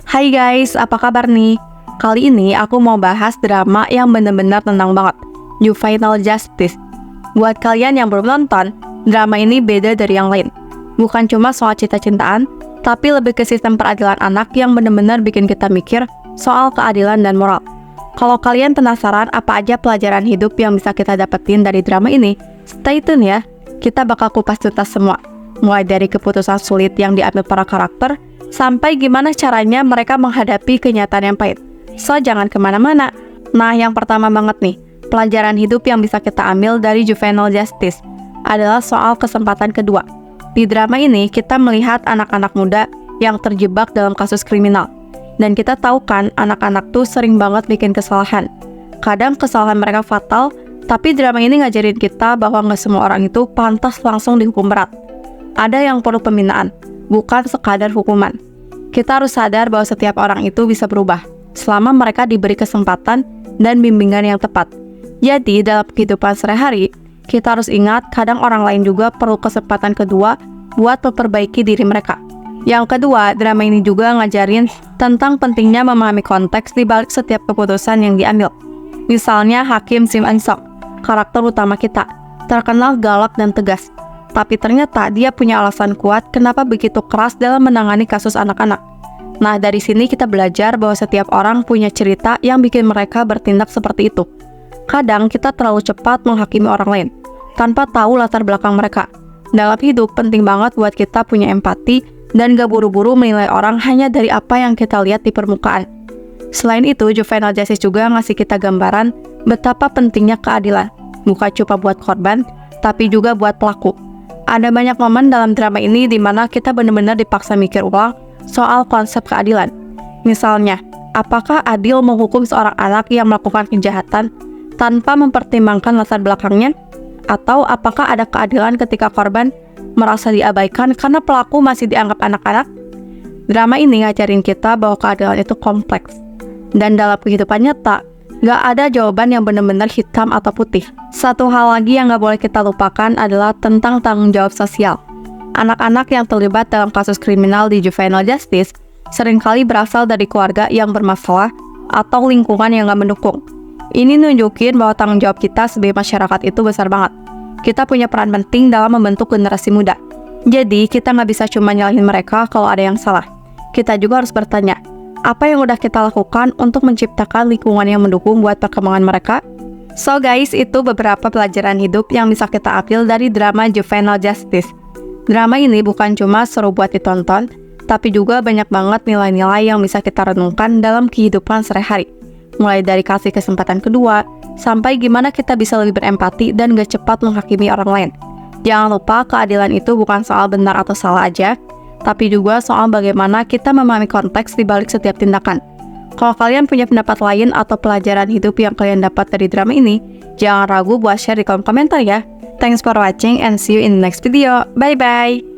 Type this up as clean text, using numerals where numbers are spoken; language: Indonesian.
Hai guys, apa kabar nih? Kali ini aku mau bahas drama yang bener-bener tenang banget, Juvenile Justice. Buat kalian yang belum nonton, drama ini beda dari yang lain. Bukan cuma soal cinta-cintaan, tapi lebih ke sistem peradilan anak yang bener-bener bikin kita mikir soal keadilan dan moral. Kalau kalian penasaran apa aja pelajaran hidup yang bisa kita dapetin dari drama ini, stay tune ya. Kita bakal kupas tuntas semua, mulai dari keputusan sulit yang diambil para karakter, sampai gimana caranya mereka menghadapi kenyataan yang pahit. So, jangan kemana-mana. Nah, yang pertama banget nih, pelajaran hidup yang bisa kita ambil dari Juvenile Justice adalah soal kesempatan kedua. Di drama ini, kita melihat anak-anak muda yang terjebak dalam kasus kriminal. Dan kita tahu kan, anak-anak tuh sering banget bikin kesalahan. Kadang kesalahan mereka fatal, tapi drama ini ngajarin kita bahwa nggak semua orang itu pantas langsung dihukum berat. Ada yang perlu pembinaan, bukan sekadar hukuman. Kita harus sadar bahwa setiap orang itu bisa berubah, selama mereka diberi kesempatan dan bimbingan yang tepat. Jadi, dalam kehidupan sehari-hari, kita harus ingat kadang orang lain juga perlu kesempatan kedua buat memperbaiki diri mereka. Yang kedua, drama ini juga ngajarin tentang pentingnya memahami konteks di balik setiap keputusan yang diambil. Misalnya Hakim Sim Eun-seok, karakter utama kita, terkenal galak dan tegas. Tapi ternyata dia punya alasan kuat kenapa begitu keras dalam menangani kasus anak-anak. Nah, dari sini kita belajar bahwa setiap orang punya cerita yang bikin mereka bertindak seperti itu. Kadang kita terlalu cepat menghakimi orang lain, tanpa tahu latar belakang mereka. Dalam hidup, penting banget buat kita punya empati dan gak buru-buru menilai orang hanya dari apa yang kita lihat di permukaan. Selain itu, Juvenile Justice juga ngasih kita gambaran betapa pentingnya keadilan, bukan cuma buat korban, tapi juga buat pelaku. Ada banyak momen dalam drama ini di mana kita benar-benar dipaksa mikir ulang soal konsep keadilan. Misalnya, apakah adil menghukum seorang anak yang melakukan kejahatan tanpa mempertimbangkan latar belakangnya? Atau apakah ada keadilan ketika korban merasa diabaikan karena pelaku masih dianggap anak-anak? Drama ini ngajarin kita bahwa keadilan itu kompleks. Dan dalam kehidupan nyata, gak ada jawaban yang benar-benar hitam atau putih. Satu hal lagi yang gak boleh kita lupakan adalah tentang tanggung jawab sosial. Anak-anak yang terlibat dalam kasus kriminal di Juvenile Justice seringkali berasal dari keluarga yang bermasalah atau lingkungan yang gak mendukung. Ini nunjukin bahwa tanggung jawab kita sebagai masyarakat itu besar banget. Kita punya peran penting dalam membentuk generasi muda. Jadi, kita gak bisa cuma nyalahin mereka kalau ada yang salah. Kita juga harus bertanya, apa yang udah kita lakukan untuk menciptakan lingkungan yang mendukung buat perkembangan mereka? So guys, itu beberapa pelajaran hidup yang bisa kita ambil dari drama Juvenile Justice. Drama ini bukan cuma seru buat ditonton, tapi juga banyak banget nilai-nilai yang bisa kita renungkan dalam kehidupan sehari-hari. Mulai dari kasih kesempatan kedua, sampai gimana kita bisa lebih berempati dan gak cepat menghakimi orang lain. Jangan lupa, keadilan itu bukan soal benar atau salah aja, tapi juga soal bagaimana kita memahami konteks di balik setiap tindakan. Kalau kalian punya pendapat lain atau pelajaran hidup yang kalian dapat dari drama ini, jangan ragu buat share di kolom komentar ya. Thanks for watching and see you in the next video. Bye-bye!